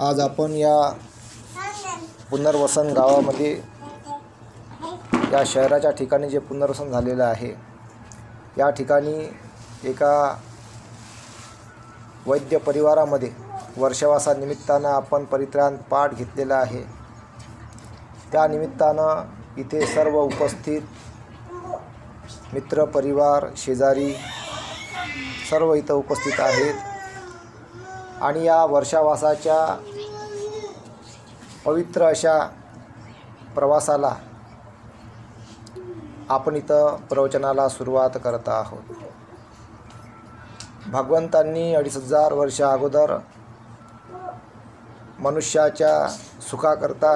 आज आपण या पुनर्वसन गावामध्ये या शहराच्या ठिकाणी जे पुनर्वसन झालेलं आहे या ठिकाणी एका वैद्य परिवारामध्ये वर्षावासानिमित्तानं आपण परित्राण पाठ घेतलेला आहे। त्या निमित्तानं इथे सर्व उपस्थित मित्र परिवार शेजारी सर्व इथं उपस्थित आहेत आणि या वर्षावासाच्या पवित्र अशा प्रवासाला आपण इथं प्रवचनाला सुरुवात करत आहोत। भगवंतांनी 2500 वर्ष अगोदर मनुष्याच्या सुखाकरता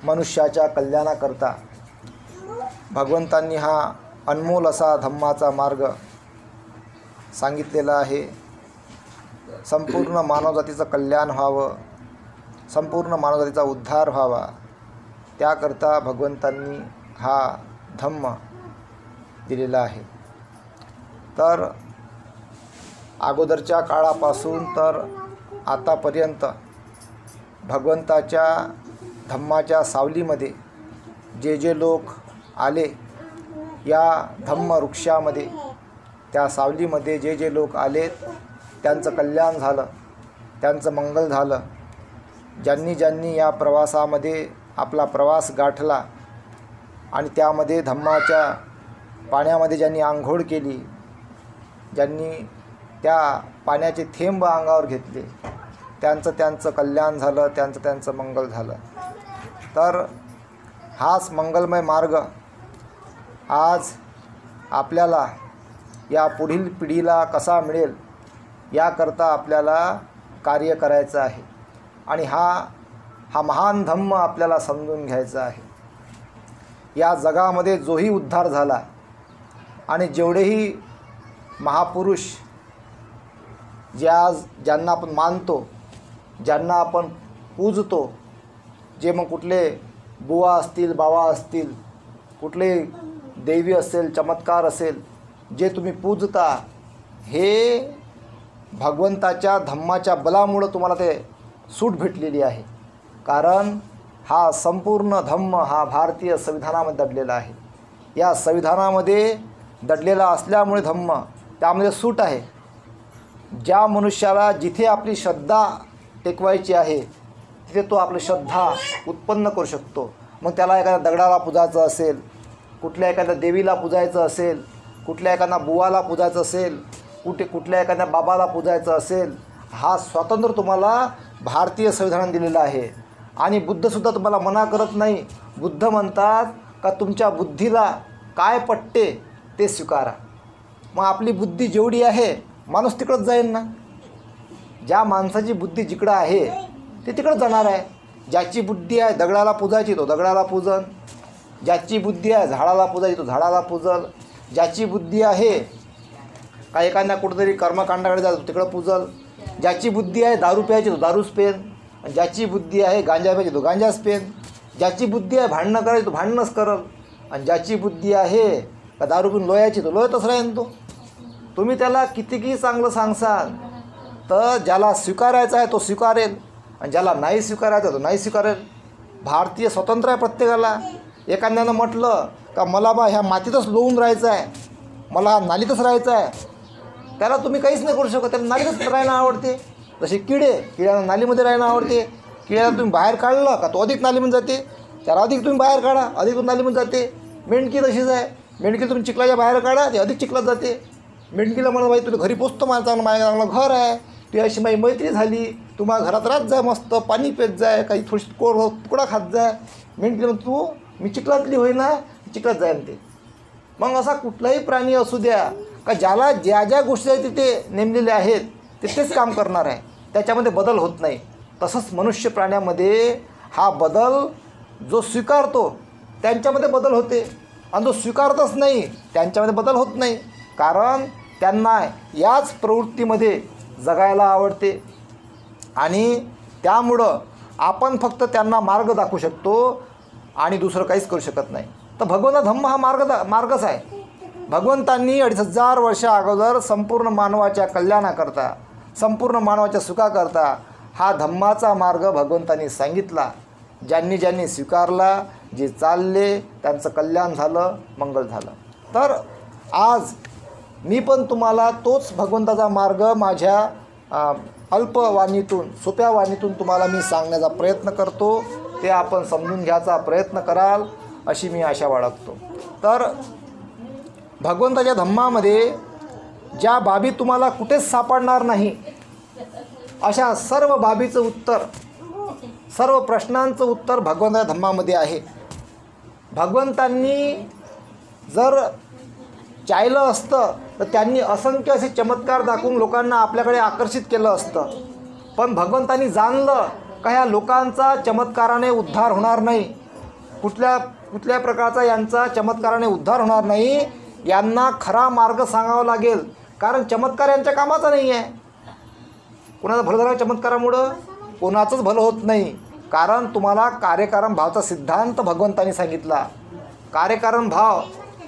मनुष्याच्या कल्याणाकरता भगवंतांनी हा अनमोल असा धम्माचा मार्ग सांगितलेला आहे। संपूर्ण मानवजातीचं कल्याण व्हावं, संपूर्ण मानवजातीचा उद्धार व्हावा त्याकरता भगवंतांनी हा धम्म दिलेला आहे। तर अगोदरच्या काळापासून तर आतापर्यंत भगवंताच्या धम्माच्या सावलीमध्ये जे लोक आले, या धम्म वृक्षामध्ये त्या सावलीमध्ये जे लोक आलेत त्यांचं कल्याण झालं, त्यांचं मंगल झालं। ज्यांनी या प्रवासामध्ये आपला प्रवास गाठला आणि त्यामध्ये धम्माच्या पाण्यामध्ये ज्यांनी आंघोळ केली, ज्यांनी त्या पाण्याचे थेंब अंगावर घेतले त्यांचं कल्याण झालं, त्यांचं मंगल झालं। तर हाच मंगलमय मार्ग आज आपल्याला या पुढील पिढीला कसा मिळेल याकरता आपल्याला कार्य करायचं आहे आणि हा महान धम्म आपल्याला समजून घ्यायचा आहे। या जगामध्ये जोही उद्धार झाला आणि जेवढेही महापुरुष ज्यांना आपण मानतो, ज्यांना आपण पूजतो, जे मग कुठले बुवा असतील, बाबा असतील, कुठले देवी असेल, चमत्कार असेल, जे तुम्ही पूजता हे भगवंताच्या धम्माच्या बलामुळं तुम्हाला ते सूट भेटलेली आहे। कारण हा संपूर्ण धम्म हा भारतीय संविधानामध्ये दडलेला आहे। या संविधानामध्ये दडलेला असल्यामुळे धम्म त्यामध्ये सूट आहे। ज्या मनुष्याला जिथे आपली श्रद्धा टेकवायची आहे तिथे तो आपली श्रद्धा उत्पन्न करू शकतो। मग त्याला एखाद्या दगडाला पूजायचं असेल, कुठल्या एखाद्या देवीला पूजायचं असेल, कुठल्या एखाद्या बुवाला पूजायचं असेल, कुठल्या एखाद्या बाबाला पूजायचं असेल, हा स्वातंत्र्य तुम्हाला भारतीय संविधानाने दिलेला आहे। आणि बुद्धसुद्धा तुम्हाला मना करत नाही। बुद्ध म्हणतात का तुमच्या बुद्धीला काय पटते ते स्वीकारा। मग आपली बुद्धी जेवढी आहे माणूस तिकडंच जाईल ना। ज्या माणसाची बुद्धी जिकडं आहे ते तिकडंच जाणार आहे। ज्याची बुद्धी आहे दगडाला पूजायची तो दगडाला पूजन, ज्याची बुद्धी आहे झाडाला पूजायची तो झाडाला पूजल, ज्याची बुद्धी आहे का एखाद्या कुठंतरी कर्मकांडाकडे जातो तिकडं पूजल, ज्याची बुद्धी आहे दारू प्यायची तो दारूच पेन, ज्याची बुद्धी आहे गांजा प्यायची तो गांजाच पेन, ज्याची बुद्धी आहे भांडणं करायची तो भांडणंच करल, आणि ज्याची बुद्धी आहे का दारू पिऊन लोयाची तो लोयतच राहीन। तुम्ही त्याला कितीही चांगलं सांगसाल तर ज्याला स्वीकारायचं आहे तो स्वीकारेल आणि ज्याला नाही स्वीकारायचं तो नाही स्वीकारेल। भारतीय स्वतंत्र आहे प्रत्येकाला। एखाद्यानं म्हटलं का मला बा ह्या मातीतच लोळून राहायचं आहे, मला नालीतच राहायचं आहे, त्याला तुम्ही काहीच नाही करू शकत। त्याला नालीतच राहायला आवडते। जसे किड्याला नालीमध्ये राहायला आवडते। किड्याला तुम्ही बाहेर काढलं का तो अधिक नालीमध्ये जाते, त्याला अधिक तुम्ही बाहेर काढा अधिक नालीमध्ये जाते। मेंढकी तशीच आहे। मेंढकी तुम्ही चिखलाच्या बाहेर काढा ते अधिक चिखलात जाते। मेंढकीला म्हणा बाई तुला घरी पोचतो माझं चांगलं घर आहे, ती अशी माझी मैत्री झाली, तू माझ्या घरात राहत जाय, मस्त पाणी पेत जाय, काही थोडीशी तुकडा खात जाय। मेंढकीला तू मी चिखलातली होईना चिखलात जाईन ते। मग असा कुठलाही प्राणी असू द्या का ज्याला ज्या गोष्टी आहेत तिथे नेमलेल्या आहेत तिथेच काम करणार आहे, त्याच्यामध्ये बदल होत नाही। तसंच मनुष्य प्राण्यामध्ये हा बदल जो स्वीकारतो त्यांच्यामध्ये बदल होते आणि जो स्वीकारतच नाही त्यांच्यामध्ये बदल होत नाही। कारण त्यांना याच प्रवृत्तीमध्ये जगायला आवडते आणि त्यामुळं आपण फक्त त्यांना मार्ग दाखवू शकतो आणि दुसरं काहीच करू शकत नाही। तर भगवंता धम्म हा मार्गच आहे। भगवंतांनी 2500 वर्षा अगोदर संपूर्ण मानवाच्या कल्याणाकरता संपूर्ण मानवाच्या सुखाकरता हा धम्माचा मार्ग भगवंतांनी सांगितला. ज्यांनी ज्यांनी स्वीकारला, जे चालले त्यांचं कल्याण झालं, मंगल झालं. तर आज मी पण तुम्हाला तोच भगवंताचा मार्ग माझ्या अल्पवाणीतून, सोप्या वाणीतून तुम्हाला मी सांगण्याचा प्रयत्न करतो. ते आपण समजून घ्यायचा प्रयत्न कराल अशी मी आशा बाळगतो. तर भगवंताच्या धम्मामध्ये ज्या बाबी तुम्हाला कुठेच सापडणार नाही, अशा सर्व बाबीचं उत्तर, सर्व प्रश्नांचं उत्तर भगवंताच्या धम्मामध्ये आहे. भगवंतांनी जर चाहलं असतं तर त्यांनी असंख्य असे चमत्कार दाखवून लोकांना आपल्याकडे आकर्षित केलं असतं. पण भगवंतांनी जाणलं का ह्या लोकांचा चमत्काराने उद्धार होणार नाही, कुठल्या प्रकारचा यांचा चमत्काराने उद्धार होणार नाही. यांना खरा मार्ग सांगावा लागेल, कारण चमत्कार यांच्या कामाचा नाही आहे. कोणाचं भलं झालं चमत्कारामुळं? कोणाचंच भलं होत नाही. कारण तुम्हाला कार्यकारण भावचा सिद्धांत भगवंतांनी सांगितला. कार्यकारण भाव,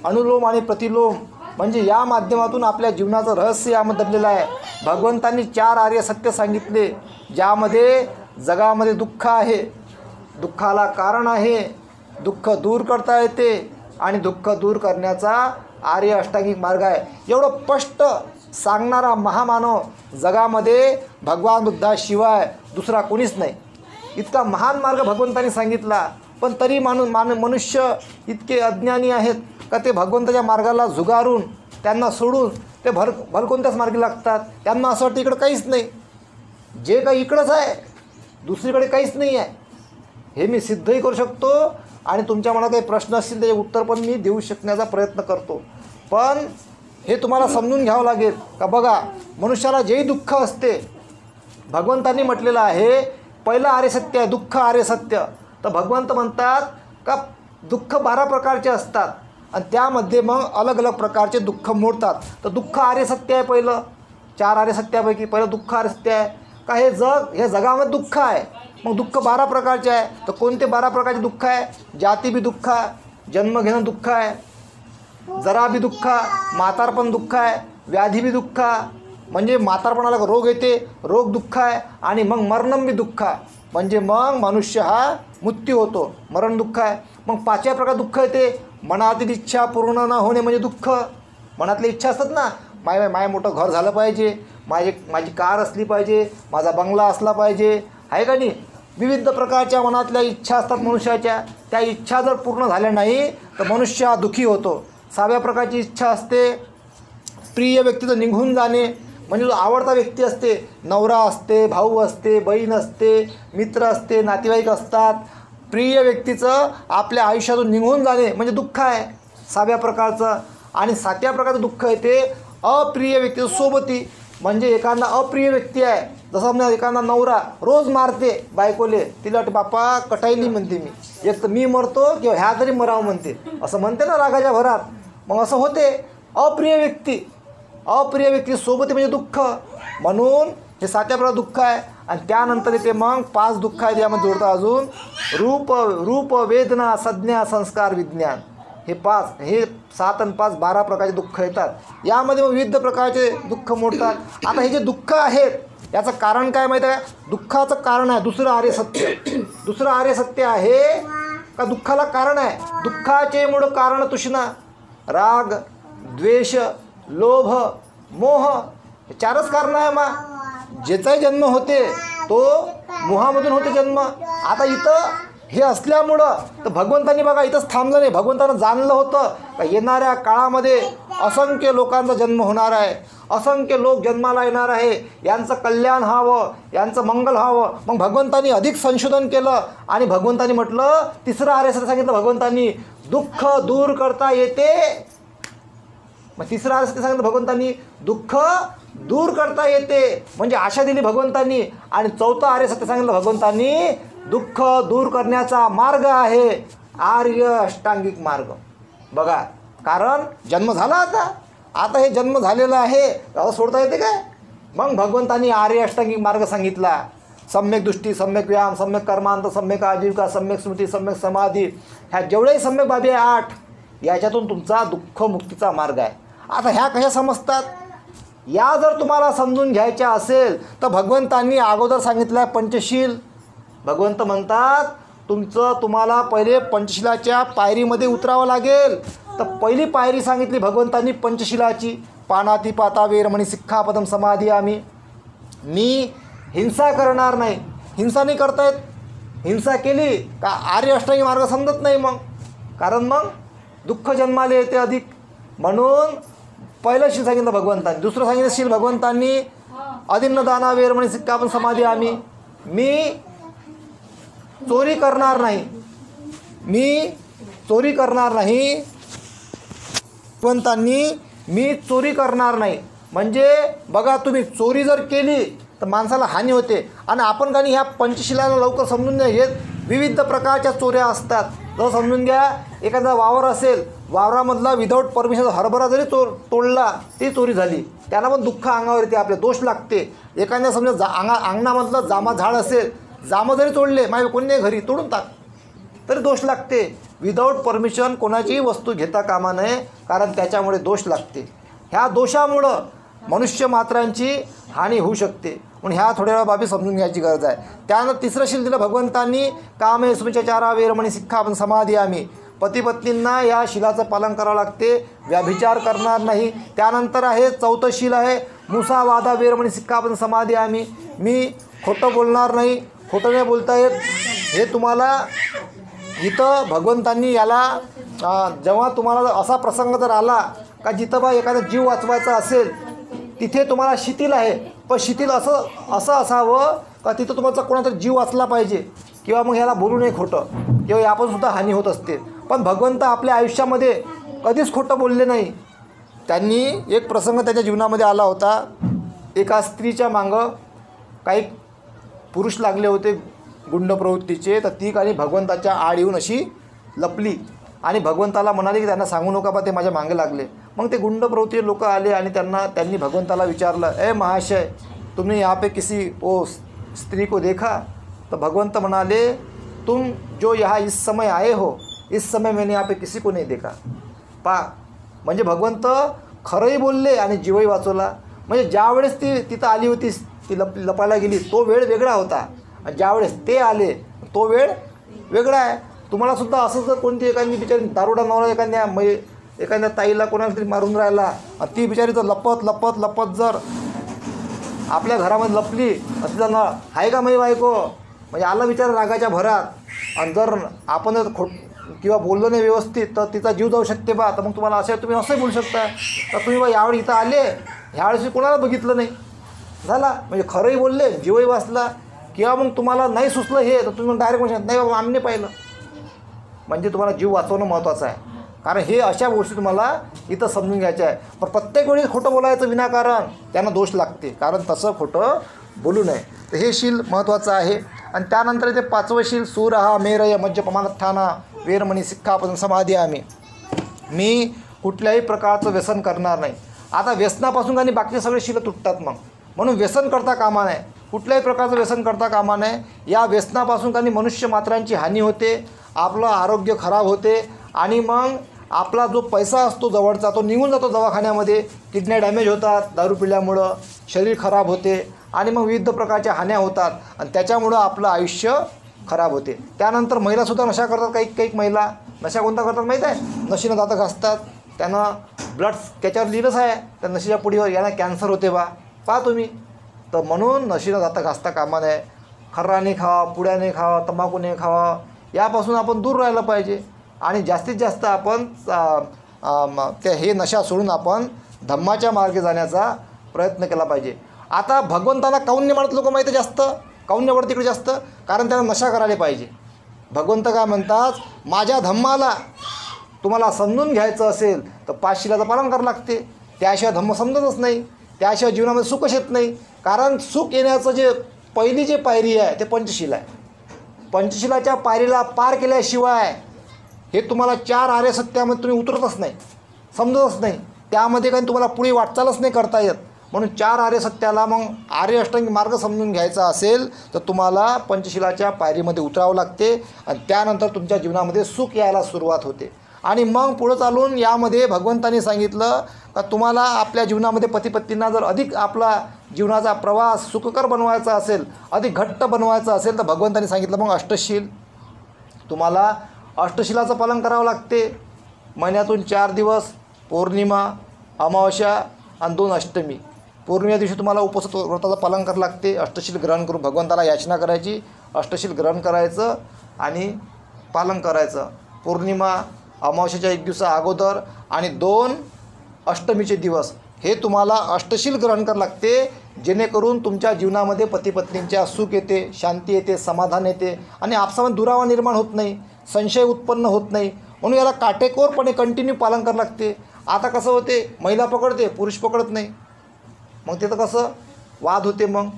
अनुलोम आणि प्रतिलोम म्हणजे या माध्यमातून आपल्या जीवनाचं रहस्य यामध्ये दडलेलं आहे. भगवंतांनी 4 आर्य सत्य सांगितले, ज्यामध्ये जगामध्ये दुःख आहे, दुःखाला कारण आहे, दुःख दूर करता येते आणि दुःख दूर करण्याचा आर्य अष्टांगिक मार्ग आहे. एवढं स्पष्ट सांगणारा महामानव जगामध्ये भगवान बुद्धाशिवाय दुसरा कोणीच नाही. इतका महान मार्ग भगवंतांनी सांगितला, पण तरी मनुष्य इतके अज्ञानी आहेत का ते भगवंताच्या मार्गाला झुगारून, त्यांना सोडून ते भलकोणत्याच मार्गी लागतात. त्यांना असं वाटतं इकडं काहीच नाही, जे काही इकडंच आहे, दुसरीकडे काहीच नाही आहे. हे मी सिद्धही करू शकतो आणि तुमच्या मनात काही प्रश्न असतील त्याचे उत्तर पण मी देऊ शकण्याचा प्रयत्न करतो. पण हे तुम्हाला समजून घ्यावं लागेल का बघा, मनुष्याला जेही दुःख असते, भगवंतांनी म्हटलेलं आहे पहिलं आर्य सत्य आहे दुःख आर्य सत्य. तर भगवंत म्हणतात का दुःख 12 प्रकारचे असतात आणि त्यामध्ये मग अलग अलग प्रकारचे दुःख मोडतात. तर दुःख आर्य सत्य आहे पहिलं. 4 आर्य सत्यापैकी पहिलं दुःख आर्य सत्य आहे का हे जगामध्ये दुःख आहे. मग दुःख 12 प्रकारचे आहे. तर कोणते 12 प्रकारचे दुःख आहे? जाती बी दुःख आहे, जन्म घेणं दुःख आहे, जरा बी दुःख, म्हातारपण दुःख आहे, व्याधी बी दुःख म्हणजे म्हातारपणाला रोग येते, रोग दुःख आहे, आणि मग मरणम बी दुःख म्हणजे मग मनुष्य हा मृत्यू होतो, मरण दुःख आहे. मग 5व्या प्रकार दुःख येते मनातील इच्छा पूर्ण न होणे म्हणजे दुःख. मनातल्या इच्छा असतात ना, माय मोठं घर झालं पाहिजे, माझी कार असली पाहिजे, माझा बंगला असला पाहिजे, आहे का नाही. विविध प्रकारच्या मनातल्या इच्छा असतात मनुष्याच्या. त्या इच्छा जर पूर्ण झाल्या नाही तर मनुष्य हा दुःखी होतो. 6व्या प्रकारची इच्छा असते प्रिय व्यक्तीचं निघून जाणे, म्हणजे जो आवडता व्यक्ती असते, नवरा असते, भाऊ असते, बहीण असते, मित्र असते, नातेवाईक असतात, प्रिय व्यक्तीचं आपल्या आयुष्यातून निघून जाणे म्हणजे दुःख आहे 6व्या प्रकारचं. आणि 7व्या प्रकारचं दुःख येते अप्रिय व्यक्तीचं सोबती, म्हणजे एखादा अप्रिय व्यक्ती आहे, जसं म्हणजे एखादा नवरा रोज मारते बायकोले, तिला वाटते बापा कटाईली म्हणते मी, एक तर मी मरतो किंवा ह्या तरी मरावं म्हणते, असं म्हणते ना रागाच्या भरात. मग असं होते. अप्रिय व्यक्ती सोबती म्हणजे दुःख, म्हणून हे 7व्या प्रकार दुःख आहे. आणि त्यानंतर येते मग 5 दुःख आहेत, यामध्ये जोडतात अजून रूप वेदना संज्ञा संस्कार विज्ञान. हे 7 आणि 5 12 प्रकारचे दुःख येतात. यामध्ये मग विविध प्रकारचे दुःख मोडतात. आता हे जे दुःख आहेत याचं कारण काय माहीत आहे? दुःखाचं कारण आहे दुसरं आर्य सत्य. दुसरं आर्य सत्य आहे का दुःखाला कारण आहे. दुःखाचे मूळ कारण तृष्णा, राग, द्वेष, लोभ, मोह, हे 4च कारण आहे. मग ज्याचाही जन्म होते तो मोहामधून होते जन्म. आता इथं हे असल्यामुळं तर भगवंतांनी बघा इथंच थांबलं नाही. भगवंतानं जाणलं होतं का येणाऱ्या काळामध्ये असंख्य लोकांचा जन्म होणार आहे, असंख्य लोक जन्माला येणार आहे, यांचं कल्याण व्हावं, यांचं मंगल व्हावं. मग भगवंतांनी अधिक संशोधन केलं आणि भगवंतांनी म्हटलं तिसरं आर्य सत्य सांगितलं भगवंतांनी, दुःख दूर करता येते. मग तिसरं आर्य सत्य सांगितलं भगवंतांनी, दुःख दूर करता येते म्हणजे आशा दिली भगवंतांनी. आणि 4थं आर्य सत्य सांगितलं भगवंतांनी, दुःख दूर करण्याचा मार्ग आहे आर्य अष्टांगिक मार्ग. बघा, कारण जन्म झाला आता हे जन्म झालेलं आहे, आता सोडता येते काय? मग भगवंतांनी आर्य अष्टांगिक मार्ग सांगितला. सम्यक दृष्टी, सम्यक व्यायाम, सम्यक कर्मांत, सम्यक आजीविका, सम्यक स्मृती, सम्यक समाधी, ह्या जेवढेही सम्यक बाबी आहे 8, याच्यातून तुमचा दुःख मुक्तीचा मार्ग आहे. आता ह्या कशा समजतात? या जर तुम्हाला समजून घ्यायच्या असेल तर भगवंतांनी अगोदर सांगितलं आहे पंचशील. भगवंत म्हणतात तुम्हाला पहिले पंचशिलाच्या पायरीमध्ये उतरावं लागेल. तर पहिली पायरी सांगितली भगवंतांनी पंचशिलाची, पानातिपाता वेरमणी सिक्खापदम समाधियामी. मी हिंसा करणार नाही. हिंसा नाही करता येत. हिंसा केली का आर्य अष्टांगी मार्ग समजत नाही मग, कारण मग दुःख जन्माला येते अधिक. म्हणून पहिलं शील सांगितलं भगवंतांनी. दुसरं सांगितलं शील भगवंतांनी अदिन्न दाना वेरमणी सिक्खापदम समाधियामी. मी चोरी करणार नाही. मी चोरी करणार नाही. भगवंतांनी मी चोरी करणार नाही म्हणजे बघा, तुम्ही चोरी जर केली तर माणसाला हानी होते. आणि आपण काही ह्या पंचशिलाला लवकर समजून नाही घेत. विविध प्रकारच्या चोऱ्या असतात. जर समजून घ्या, एखादा वावर असेल, वावरामधला विदाऊट परमिशन हरभरा जरी तोडला ती चोरी झाली, त्यांना पण दुःख अंगावर येते, आपले दोष लागते. एखाद्या समजा अंगणामधलं जामा झाड असेल, जामं जरी तोडले, माझ्या कोणी नाही घरी तोडून टाक, तरी दोष लागते. विदाऊट परमिशन कोणाचीही वस्तू घेता कामा नये, कारण त्याच्यामुळे दोष लागते. ह्या दोषामुळं मनुष्य मात्रांची हानी होऊ शकते. म्हणून ह्या थोड्या वेळा बाबी समजून घ्यायची गरज आहे. त्यानं तिसरं शील दिलं भगवंतांनी, कामे सुमिचारा वेरमणी सिक्खापदम समाधियामी. पती पत्नींना या शिलाचं पालन करावं लागते, व्याभिचार करणार नाही. त्यानंतर आहे चौथं शील आहे मुसावादा वेरमणी सिक्खापदम समाधियामी. मी खोटं बोलणार नाही. खोटं नाही बोलता येत. हे तुम्हाला इथं भगवंतांनी याला जेव्हा तुम्हाला असा प्रसंग जर आला का जिथं बा एखादा जीव वाचवायचा असेल, तिथे तुम्हाला शिथिल आहे, पण शिथिल असं असावं का तिथं तुमचा कोणाचा जीव वाचला पाहिजे, किंवा मग ह्याला बोलू नये खोटं, किंवा यापासूनसुद्धा हानी होत असते. पण भगवंत आपल्या आयुष्यामध्ये कधीच खोटं बोलले नाही. त्यांनी एक प्रसंग त्याच्या जीवनामध्ये आला होता. एका स्त्रीच्या मागं काही पुरुष लागले होते गुंड प्रवृत्तीचे, तर ती काही भगवंताच्या आड येऊन अशी लपली आणि भगवंताला म्हणाले की त्यांना सांगू नका बा, ते माझ्या मागे लागले. मग ते गुंड प्रवृत्तीचे लोक आले आणि त्यांनी भगवंताला विचारलं, ए महाशय, तुमने यहाँ पे किसी वो स्त्री को देखा? तो भगवंत म्हणाले, तुम जो यहाँ इस समय आए हो, इस समय मैंने यहाँ पे किसी को नहीं देखा. म्हणजे भगवंत खरंही बोलले आणि जीवही वाचवला. म्हणजे ज्यावेळेस ती तिथं आली होती, ती लपायला गेली, तो वेळ वेगळा होता, आणि ज्यावेळेस ते आले तो वेळ वेगळा आहे. तुम्हालासुद्धा असं जर कोणती एखादी बिचारी दारुडा नवरा एखाद्या ताईला कोणाला तरी मारून राहिला, आणि ती बिचारी तर लपत जर आपल्या घरामध्ये लपली, तिचा नळ आहे का माही बायको, म्हणजे आला विचार रागाच्या भरात, आणि जर आपण जर किंवा बोललो नाही व्यवस्थित तर तिचा जीव जाऊ शकते बा. तर मग तुम्हाला तुम्ही असंही बोलू शकता तर तुम्ही बा यावेळी इथं आले, ह्यावेळेस कोणाला बघितलं नाही, झाला म्हणजे खरंही बोलले, जीवही वाचला. किंवा मग तुम्हाला नाही सुचलं हे, तर तुम्ही डायरेक्ट म्हणू शकता, नाही बाबा आम्ही नाही पाहिलं. म्हणजे तुम्हाला जीव वाचवणं महत्त्वाचं आहे. कारण हे अशा गोष्टी तुम्हाला इथं समजून घ्यायच्या आहे. पण प्रत्येक वेळी खोटं बोलायचं विनाकारण त्यांना दोष लागते, कारण तसं खोटं बोलू नये. तर हे शील महत्त्वाचं आहे. आणि त्यानंतर इथे पाचवं शील सूरहा मेरय मज्जपमानत्थाना वेरमणी सिक्खापदम समाधियामी. मी कुठल्याही प्रकारचं व्यसन करणार नाही. आता व्यसनापासून आणि बाकीचे सगळे शील तुटतात मग. म्हणून व्यसन करता कामा नये, कुठल्याही प्रकारचं व्यसन करता कामा नये. या व्यसनापासून काही मनुष्य मात्रांची हानी होते, आपलं आरोग्य खराब होते, आणि मग आपला जो पैसा असतो जवळचा तो निघून जातो दवाखान्यामध्ये, किडन्या डॅमेज होतात दारू पिल्यामुळं, शरीर खराब होते, आणि मग विविध प्रकारच्या हान्या होतात, आणि त्याच्यामुळं आपलं आयुष्य खराब होते. त्यानंतर महिलासुद्धा नशा करतात. काही महिला नशा कोणता करतात माहीत आहे? नशीनं दातं घासतात. त्यांना ब्लड त्याच्यावर लिहिलंच आहे त्या नशीच्या पुढीवर, यांना कॅन्सर होते बा, पहा तुम्ही. तर म्हणून नशीनं दातं घासता कामा नये. खर्राने खावा, पुड्याने खावा, तंबाखूने खावा, यापासून आपण दूर राहिलं पाहिजे. आणि जास्तीत जास्त आपण हे नशा सोडून आपण धम्माच्या मार्गे जाण्याचा प्रयत्न केला पाहिजे. आता भगवंताला काऊन नाही म्हणत लोक माहिती जास्त, काऊन नाही म्हणत तिकडे जास्त? कारण त्यांना नशा करायला पाहिजे. भगवंत काय म्हणतात, माझ्या धम्माला तुम्हाला समजून घ्यायचं असेल तर 5 शिलाचं पालन करावं लागते. त्याशिवाय धम्म समजतच नाही, त्याशिवाय जीवनामध्ये सुखच येत नाही. कारण सुख येण्याचं जे पहिली जी पायरी आहे ते पंचशील आहे. पंचशिलाच्या पायरीला पार केल्याशिवाय हे तुम्हाला 4 आर्य सत्यामध्ये तुम्ही उतरतच नाही, समजतच नाही. त्यामध्ये काही तुम्हाला पुढे वाटचालच नाही करता येत. म्हणून 4 आर्य सत्याला मग आर्य अष्टांगी मार्ग समजून घ्यायचा असेल तर तुम्हाला पंचशिलाच्या पायरीमध्ये उतरावं लागते, आणि त्यानंतर तुमच्या जीवनामध्ये सुख यायला सुरुवात होते. आणि मग पुढं चालून यामध्ये भगवंतांनी सांगितलं का तुम्हाला आपल्या जीवनामध्ये पती पत्नींना जर अधिक आपला जीवनाचा प्रवास सुखकर बनवायचा असेल, अधिक घट्ट बनवायचा असेल, तर भगवंतांनी सांगितलं मग अष्टशील. तुम्हाला अष्टशिलाचं पालन करावं लागते. महिन्यातून 4 दिवस पौर्णिमा, अमावस्या आणि 2 अष्टमी. पौर्णिमे दिवशी तुम्हाला उपवास व्रताचं पालन करावं लागते. अष्टशील ग्रहण करून भगवंताला याचना करायची, अष्टशील ग्रहण करायचं आणि पालन करायचं. पौर्णिमा, अमावस्येच्या 1 दिवसा अगोदर आणि 2 अष्टमीचे दिवस हे तुम्हाला अष्टशील ग्रहण करावं लागते, जेणेकरून तुमच्या जीवनामध्ये पती पत्नींच्या सुख येते, शांती येते, समाधान येते आणि आपसामध्ये दुरावा निर्माण होत नाही, संशय उत्पन्न होत नाही. म्हणून याला काटेकोरपणे कंटिन्यू पालन करावं लागते. आता कसं होते, महिला पकडते, पुरुष पकडत नाही. मग तिथं कसं वाद होते. मग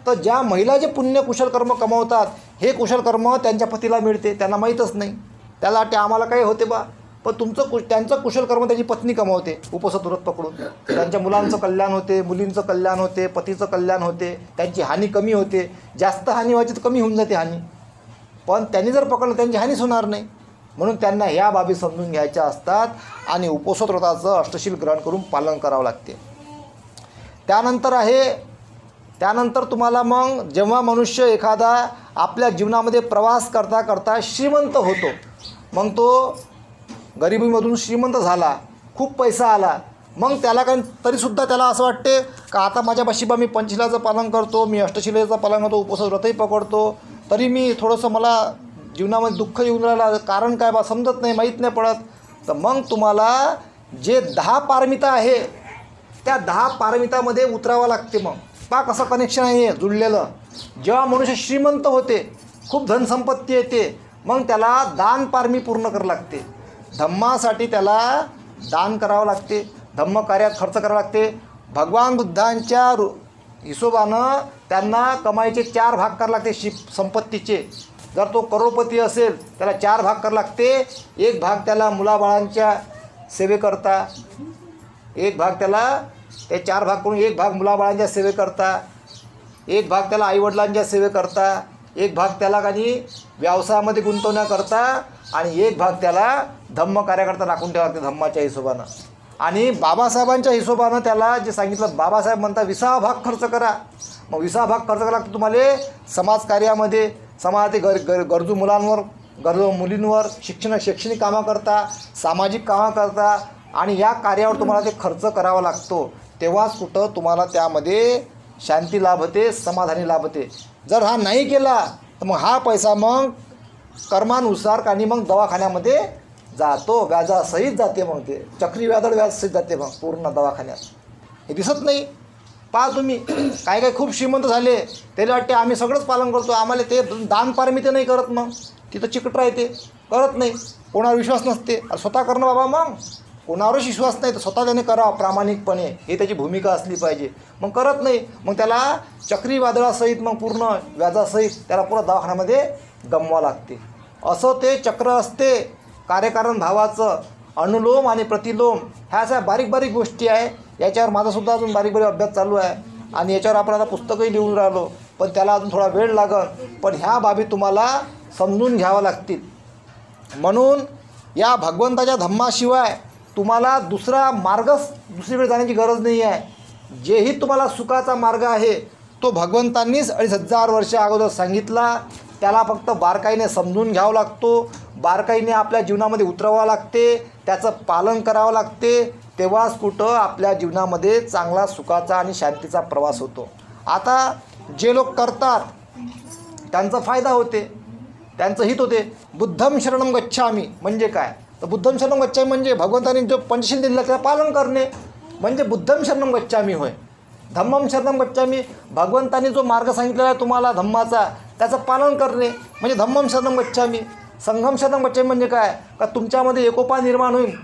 तर ज्या महिला जे पुण्य कुशल कर्म कमावतात, हे कुशल कर्म त्यांच्या पतीला मिळते, त्यांना माहीतच नाही. त्याला वाटते आम्हाला काही होते बा, पण त्यांचं कुशल कर्म त्याची पत्नी कमावते उपवास व्रत पकडून. त्यांच्या मुलांचं कल्याण होते, मुलींचं कल्याण होते, पतीचं कल्याण होते, त्यांची हानी कमी होते. जास्त हानी व्हायची तर कमी होऊन जाते हानी, पण त्यांनी जर पकडलं त्यांची हानीच होणार नाही. म्हणून त्यांना ह्या बाबी समजून घ्यायच्या असतात आणि उपवास व्रताचं अष्टशील ग्रहण करून पालन करावं लागते. त्यानंतर तुम्हाला मग जेव्हा मनुष्य एखादा आपल्या जीवनामध्ये प्रवास करता करता श्रीमंत होतो, मग तो गरिबीमधून श्रीमंत झाला, खूप पैसा आला, मग त्याला काही तरीसुद्धा त्याला असं वाटते का आता माझ्यापाशी बा मी पंचशिलाचं पालन करतो, मी अष्टशिलेचं पालन करतो, उपवास व्रतही पकडतो, तरी मी थोडंसं मला जीवनामध्ये दुःख येऊन राहिलं, कारण काय बा समजत नाही, माहीत नाही पडत. तर मग तुम्हाला जे 10 पारमिता आहे त्या 10 पारमितामध्ये उतरावं लागते. मग पा कसं कनेक्शन आहे जुळलेलं. जेव्हा मनुष्य श्रीमंत होते, खूप धनसंपत्ती येते, मग त्याला दान पारमी पूर्ण करावं लागते. धम्मासाठी त्याला दान करावं लागते, धम्म कार्यात खर्च करावं लागते. भगवान बुद्धांच्या हिशोबानं त्यांना कमाईचे 4 भाग करावे लागते संपत्तीचे. जर तो करोडपती असेल त्याला 4 भाग करावे लागते. 1 भाग त्याला मुलाबाळांच्या सेवेकरता, 1 भाग त्याला ते 4 भाग करून 1 भाग मुलाबाळांच्या सेवेकरता, 1 भाग त्याला आईवडिलांच्या सेवेकरता, 1 भाग त्याला काही व्यवसायामध्ये गुंतवण्याकरता आणि 1 भाग त्याला धम्म कार्याकरता राखून ठेवा लागते धम्माच्या हिशोबानं. आणि बाबासाहेबांच्या हिशोबानं त्याला जे सांगितलं, बाबासाहेब म्हणतात 20 भाग खर्च करा. मग 20 भाग खर्च करावा लागतो तुम्हाला समाजकार्यामध्ये, समाजातील गरजू मुलांवर, गरजू मुलींवर, शैक्षणिक कामाकरता, सामाजिक कामाकरता आणि या कार्यावर तुम्हाला ते खर्च करावा लागतो. तेव्हाच कुठं तुम्हाला त्यामध्ये शांती लाभते, समाधानी लाभते. जर हा नाही केला तर मग हा पैसा मग कर्मानुसार आणि मग दवाखान्यामध्ये जातो, व्याजासहित जाते. मग ते चक्रीव्याध व्याजसहित जाते मग पूर्ण दवाखान्यात. हे दिसत नाही. पहा तुम्ही, काय खूप श्रीमंत झाले, त्याला वाटते आम्ही सगळंच पालन करतो, आम्हाला ते दान पारमी ते नाही करत. मग तिथं चिकट राहते, करत नाही, कोणावर विश्वास नसते. स्वतः करणं बाबा, मग कोणावरच विश्वास नाही तर स्वतः त्याने करावं प्रामाणिकपणे, हे त्याची भूमिका असली पाहिजे. मग करत नाही, मग त्याला चक्रीवादळासहित मग पूर्ण व्याजासहित त्याला पूर्ण दवाखान्यामध्ये गमवावं लागते. असं ते चक्र असते कार्यकारण भावाचं. अनुलोम आणि प्रतिलोम ह्या अशा बारीक बारीक गोष्टी आहे. याच्यावर माझासुद्धा अजून बारीक बारीक अभ्यास चालू आहे आणि याच्यावर आपण आता पुस्तकही लिहून राहिलो, पण त्याला अजून थोडा वेळ लागेल. पण ह्या बाबी तुम्हाला समजून घ्याव्या लागतील. म्हणून या भगवंताच्या धम्माशिवाय तुम्हाला दुसरा मार्गच दुसरीकडे जाण्याची गरज नाही आहे. जेही तुम्हाला सुखाचा मार्ग आहे तो भगवंतांनीच 2500 वर्ष अगोदर सांगितला. त्याला फक्त बारकाईने समजून घ्यावं लागतो, बारकाईने आपल्या जीवनामध्ये उतरवावं लागते, त्याचं पालन करावं लागते. तेव्हाच कुठं आपल्या जीवनामध्ये चांगला सुखाचा आणि शांतीचा प्रवास होतो. आता जे लोक करतात त्यांचा फायदा होते, त्यांचं हित होते. बुद्धम शरणम गच्छामी म्हणजे काय, तर बुद्धम शरणम गच्छामी म्हणजे भगवंतांनी जो पंचशील दिला त्याचं पालन करणे म्हणजे बुद्धम शरणम गच्छामी होय. धम्मम शरणम गच्छामी, भगवंतांनी जो मार्ग सांगितलेला आहे तुम्हाला धम्माचा, त्याचं पालन करणे म्हणजे धम्मम शरणम गच्छामी. संघम शरणम गच्छामी म्हणजे काय, का तुमच्यामध्ये एकोपा निर्माण होईल,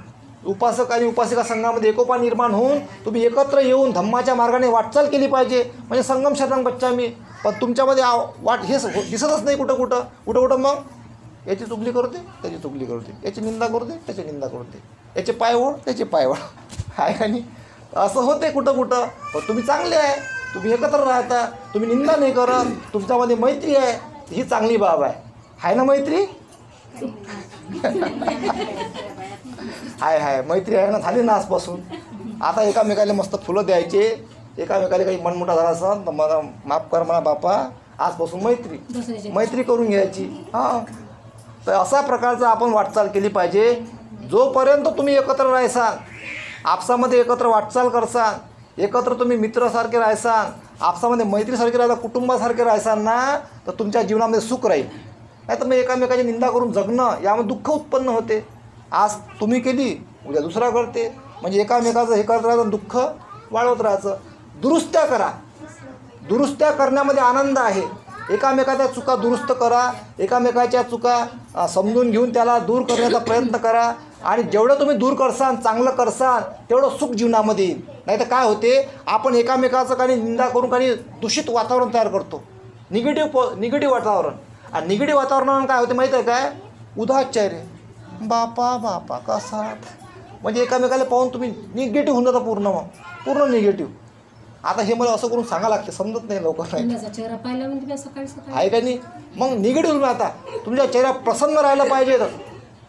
उपासक आणि उपासिका संघामध्ये एकोपा निर्माण होऊन तुम्ही एकत्र येऊन धम्माच्या मार्गाने वाटचाल केली पाहिजे म्हणजे संगम शरणम गच्छामी. पण तुमच्यामध्ये हे दिसतच नाही कुठं. मग याची चुगली करते, त्याची चुगली करते, याची निंदा करते, त्याची निंदा करते, याचे पायवळ, त्याचे पायवळ आहे का नाही. असं होते कुठं. पण तुम्ही चांगले आहे, तुम्ही एकत्र राहता, तुम्ही निंदा नाही करत, तुमच्यामध्ये मैत्री आहे, ही चांगली बाब आहे ना मैत्री. हाय मैत्री आहे ना, झाली ना आजपासून. आता एकामेकाला मस्त फुलं द्यायचे, एकामेकाला काही मनमोठा झाला असेल तर मला माफ कर म्हणा बापा, आजपासून मैत्री करून घ्यायची. हां, तर अशा प्रकारचं आपण वाटचाल केली पाहिजे. जोपर्यंत तुम्ही एकत्र राहायसाल, आपसामध्ये एकत्र वाटचाल करसाल, एकत्र तुम्ही मित्रासारखे राहायसाल, आपसामध्ये मैत्रीसारखे राहायला, कुटुंबासारखे राहायसाल ना, तर तुमच्या जीवनामध्ये सुख राहील. नाही तर मग एकामेकाची निंदा करून जगणं, यामध्ये दुःख उत्पन्न होते. आज तुम्ही केली, उद्या दुसरा करते, म्हणजे एकामेकाचं हे करत राहायचं, दुःख वाढवत राहायचं. दुरुस्त्या करा, दुरुस्त्या करण्यामध्ये आनंद आहे. एकामेकाच्या चुका दुरुस्त करा, एकामेकाच्या चुका समजून घेऊन त्याला दूर करण्याचा प्रयत्न करा. आणि जेवढं तुम्ही दूर करसाल, चांगलं करसाल, तेवढं सुख जीवनामध्ये येईल. नाही तर काय होते, आपण एकामेकाचं काही निंदा करून काही दूषित वातावरण तयार करतो, निगेटिव्ह वातावरण. आणि निगेटिव्ह वातावरणानं काय होते माहीत आहे काय, उदास चेहरे, बापा बापा कसा, म्हणजे एकामेकाला पाहून तुम्ही निगेटिव्ह होऊन जाता, पूर्ण निगेटिव्ह. आता हे मला असं करून सांगा लागते, समजत नाही लवकर आहे का नाही. मग निगेटिव्ह आता तुमच्या चेहरा प्रसन्न राहायला पाहिजे. तर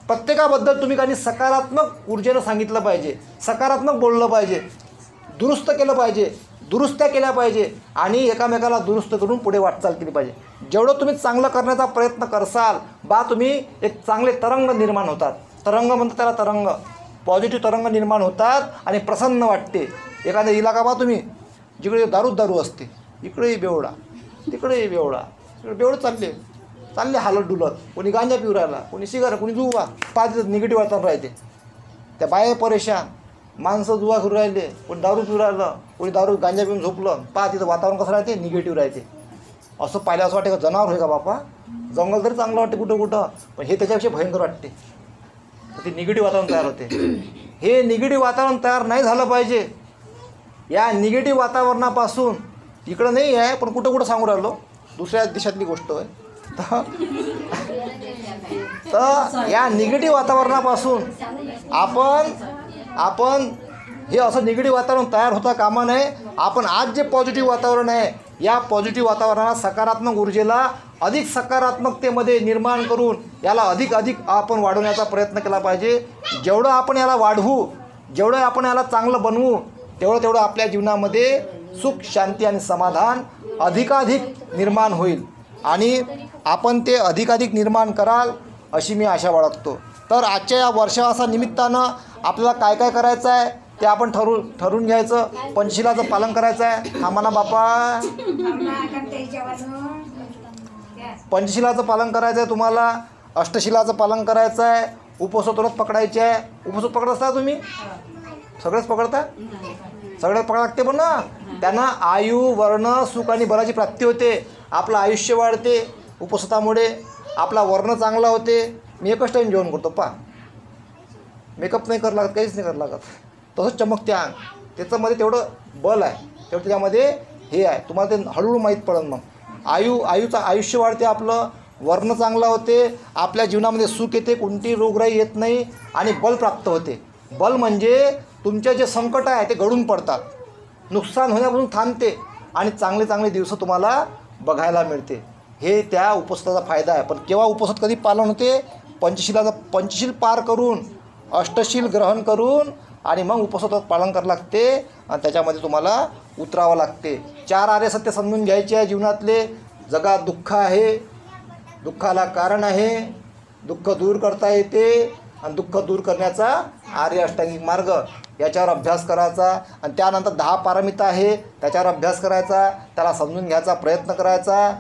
प्रत्येकाबद्दल तुम्ही काही सकारात्मक ऊर्जेनं सांगितलं पाहिजे, सकारात्मक बोललं पाहिजे, दुरुस्त केलं पाहिजे, दुरुस्त्या केल्या पाहिजे आणि एकामेकाला दुरुस्त करून पुढे वाटचाल केली पाहिजे. जेवढं तुम्ही चांगलं करण्याचा प्रयत्न करसाल तुम्ही एक चांगले तरंग निर्माण होतात. तरंग म्हणतात त्याला, तरंग, पॉझिटिव्ह तरंग निर्माण होतात आणि प्रसन्न वाटते. एखादा इलाका बा तुम्ही, जिकडे दारू असते, इकडेही बेवडा, तिकडेही बेवडा, इकडे बेवडं चालले हालत डुलत, कोणी गांजा पिऊ राहिला, कोणी सिगारेट, कोणी जुवा, पाच निगेटिव्ह वातावरण राहते. त्या बाया परेशान, माणसं जुवा फिरू राहिले, कोणी दारू पिऊ राहिलं, कोणी दारू गांजा पिऊन झोपलं, तिथं वातावरण कसं राहते, निगेटिव्ह राहते. असं पाहिलं असं वाटते का जनावर होय का बापा, जंगल तरी चांगलं वाटते कुठं, पण हे त्याच्यापेक्षा भयंकर वाटते. ते निगेटिव्ह वातावरण तयार होते. हे निगेटिव्ह वातावरण तयार नाही झालं पाहिजे. या निगेटिव्ह वातावरणापासून, इकडं नाही आहे पण कुठं सांगू राहिलो, दुसऱ्या देशातली गोष्ट आहे. तर या निगेटिव्ह वातावरणापासून आपण हे असं निगेटिव्ह वातावरण तयार होता कामा नये. आपण आज जे पॉझिटिव्ह वातावरण आहे, या पॉझिटिव्ह वातावरणाला, सकारात्मक ऊर्जेला अधिक सकारात्मकतेमध्ये निर्माण करून याला अधिक आपण वाढवण्याचा प्रयत्न केला पाहिजे. जेवढं आपण याला वाढवू, जेवढं आपण याला चांगलं बनवू, तेवढं आपल्या जीवनामध्ये सुख, शांती आणि समाधान अधिकाधिक निर्माण होईल. आणि आपण ते अधिकाधिक निर्माण कराल अशी मी आशा बाळगतो. तर आजच्या या वर्षावासा निमित्तानं आपल्याला काय काय करायचं आहे ते आपण ठरवून घ्यायचं. पंचशिलाचं पालन करायचं आहे. हा म्हणा बापा, पंचशिलाचं पालन करायचं आहे तुम्हाला, अष्टशिलाचं पालन करायचं आहे, उपवास पकडायचे आहे. उपवास पकडत असता तुम्ही, सगळेच पकडता, सगळे पकडा लागते पण ना. त्यांना आयु, वर्ण, सुख आणि बलाची प्राप्ती होते. आपलं आयुष्य वाढते उपवासामुळे, आपला वर्ण चांगला होते. मी एकच टाईम जेवण करतो पा, मेकअप नाही करावं लागत, काहीच नाही करावं लागत, तसंच चमकते अंग. त्याच्यामध्ये तेवढं बल आहे, तेवढं त्याच्यामध्ये हे आहे. तुम्हाला ते हळूहळू माहीत पडेल. मग आयुष्य वाढते, आपलं वर्ण चांगला होते, आपल्या जीवनामध्ये सुख येते, कोणती रोगराई येत नाही आणि बल प्राप्त होते. बल म्हणजे तुमचे जे संकट आहे ते घडून पडतात, नुकसान होण्यापासून थांबते आणि चांगले दिवस तुम्हाला बघायला मिळते. हे त्या उपवासाचा फायदा आहे. पण केव्हा उपवासात कधी पालन होते, पंचशील पार करून, अष्टशील ग्रहण करून आणि मग उपवासात पालन करावं लागते आणि त्याच्यामध्ये तुम्हाला उतरावं लागते. 4 आर्य सत्य समजून घ्यायचे आहे जीवनातले. जगात दुःख आहे, दुःखाला कारण आहे, दुःख दूर करता येते आणि दुःख दूर करण्याचा आर्य अष्टांगिक मार्ग, याच्यावर अभ्यास करायचा. आणि त्यानंतर 10 पारमिता आहे, त्याच्यावर अभ्यास करायचा, त्याला समजून घ्यायचा प्रयत्न करायचा,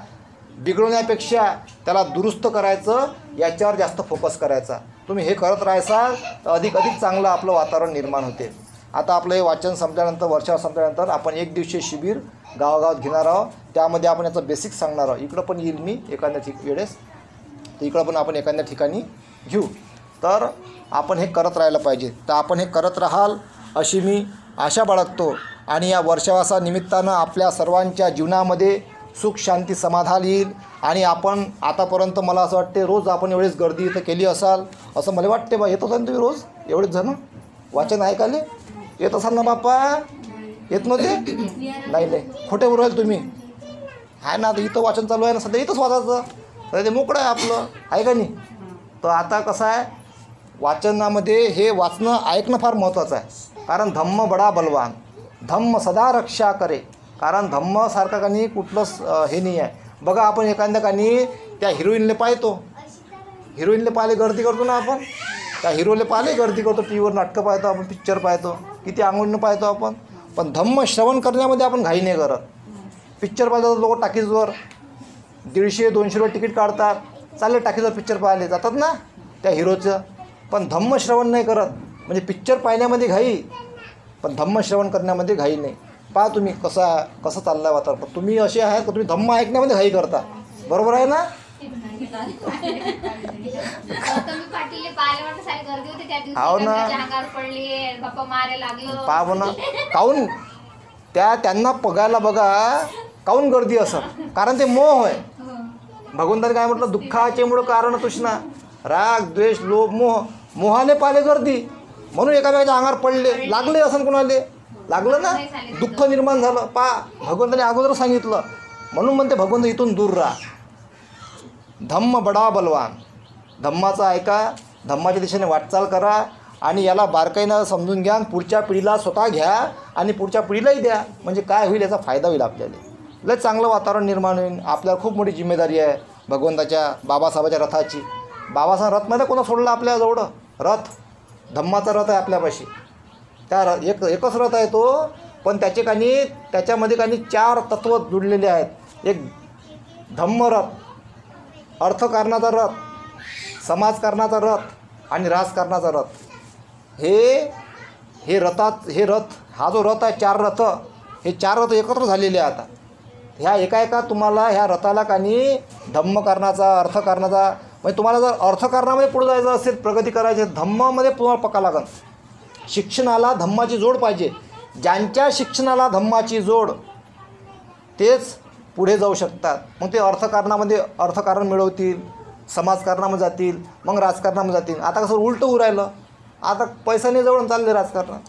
बिघडवण्यापेक्षा त्याला दुरुस्त करायचं, याच्यावर जास्त फोकस करायचा. तुम्ही हे करत राहायसाल तर अधिक चांगलं आपलं वातावरण निर्माण होते. आता आपलं हे वाचन संपल्यानंतर, वर्षावर संपल्यानंतर आपण 1 दिवसीय शिबिर गावागावात घेणार आहोत. त्यामध्ये आपण याचं बेसिक सांगणार आहोत. इकडं पण येईल मी एखाद्या वेळेस, तर इकडं पण आपण एखाद्या ठिकाणी घेऊ. तर आपण हे करत राहायला पाहिजे. तर आपण हे करत राहाल अशी मी आशा बाळगतो. आणि या वर्षावासा निमित्तानं आपल्या सर्वांच्या जीवनामध्ये सुख, शांती, समाधान येईल. आणि आपण आतापर्यंत मला असं वाटते रोज आपण एवढीच गर्दी इथं केली असाल असं मला वाटते. बा येत असाल तुम्ही रोज एवढेच जण वाचन ऐकायला येत असाल ना बाप्पा, येत नव्हते? नाही खोटे बोलू राहिले तुम्ही. आहे ना, आता इथं वाचन चालू आहे ना, सध्या इथंच वाचायचं, तर ते मोकळं आहे आपलं, आहे का नाही? तर आता कसं आहे, वाचनामध्ये हे वाचणं, ऐकणं फार महत्त्वाचं आहे. कारण धम्म बडा बलवान, धम्म सदा रक्षा करे. कारण धम्मासारखा कानी कुठलंच हे नाही आहे. बघा आपण एखाद्या कानी त्या हिरोईनले पाहतो, हिरोईनले पाहिले गर्दी करतो ना आपण, त्या हिरोले पाहिले गर्दी करतो, टी व्हीवर नाटकं पाहतो आपण, पिक्चर पाहतो, किती आंघोळीनं पाहतो आपण. पण धम्म श्रवण करण्यामध्ये आपण घाई नाही करत. पिक्चर पाहतो लोक टाकीजवर 150-200 रुपये तिकीट काढतात, चालले टाकीजवर पिक्चर पाहायला जातात ना त्या हिरोचं. पण धम्म श्रवण नाही करत. म्हणजे पिक्चर पाहण्यामध्ये घाई, पण धम्म श्रवण करण्यामध्ये घाई नाही. पहा तुम्ही कसं चाललं आहे वातावरण. पण तुम्ही असे आहात का तुम्ही धम्म ऐकण्यामध्ये घाई करता, बरोबर आहे ना? हो ना, पहा ना काहून त्यांना बघायला बघा काहून गर्दी असं, कारण ते मोह आहे. भगवंताने काय म्हटलं, दुःखाचे मूळ कारण तृष्णा, राग द्वेष लोभ मोह. मोहाने पाहिले गर्दी, म्हणून एकामेकाच्या अंगावर पडले, लागले असं कोणाले लागलं ना, दुःख निर्माण झालं. पहा भगवंताने अगोदर सांगितलं, म्हणून म्हणते भगवंत इथून दूर राहा. धम्म बडा बलवान, धम्माचा ऐका, धम्माच्या दिशेने वाटचाल करा आणि याला बारकाईनं समजून घ्या. पुढच्या पिढीला स्वतः घ्या आणि पुढच्या पिढीलाही द्या. म्हणजे काय होईल, याचा फायदा होईल आपल्याला. लय चांगलं वातावरण निर्माण होईल. आपल्याला खूप मोठी जिम्मेदारी आहे भगवंताच्या बाबासाहेबाच्या रथाची. बाबासाहेब रथ मध्ये कोणा सोडला आपल्याजवळ, रथ धम्माचा रथ आहे आपल्यापाशी. त्या एकच रथ आहे तो, पण त्याच्यामध्ये कानी 4 तत्व जुडलेले आहेत. एक धम्मरथ, अर्थकारणाचा रथ, समाजकारणाचा रथ आणि राजकारणाचा रथ. हे रथ हा जो रथ आहे, 4 रथ, हे 4 रथ एकत्र झालेले आहे. आता ह्या एका तुम्हाला ह्या रथाला कानी धम्मकारणाचा, अर्थकारणाचा, म्हणजे तुम्हाला जर अर्थकारणामध्ये पुढे जायचं असेल, प्रगती करायची, धम्मामध्ये तुम्हाला पक्का लागेल. शिक्षणाला धम्माची जोड पाहिजे. ज्यांच्या शिक्षणाला धम्माची जोड तेच पुढे जाऊ शकतात. मग ते अर्थकारण मिळवतील, समाजकारणामध्ये जातील, मग राजकारणामध्ये जातील. आता कसं उलटं होऊ राहिलं, आता पैसा नाही जवळ चालले राजकारणात,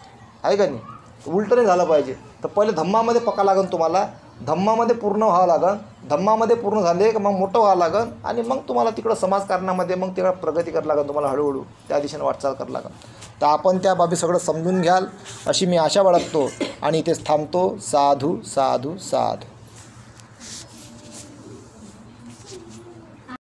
आहे का नाही? उलटं नाही झालं पाहिजे. तर पहिले धम्मामध्ये पक्का लागेल तुम्हाला, धम्मामध्ये पूर्ण व्हावं लागेल. धम्मामध्ये पूर्ण झाले की मग मोठं व्हावं लागेल आणि मग तुम्हाला तिकडं समाजकारणामध्ये मग तिकडं प्रगती करावं लागेल. तुम्हाला हळूहळू त्या दिशेने वाटचाल करावं लागेल. तर आपण त्या बाबी सगळं समजून घ्याल अशी मी आशा बाळगतो आणि इथेच थांबतो. साधू साधू साधू.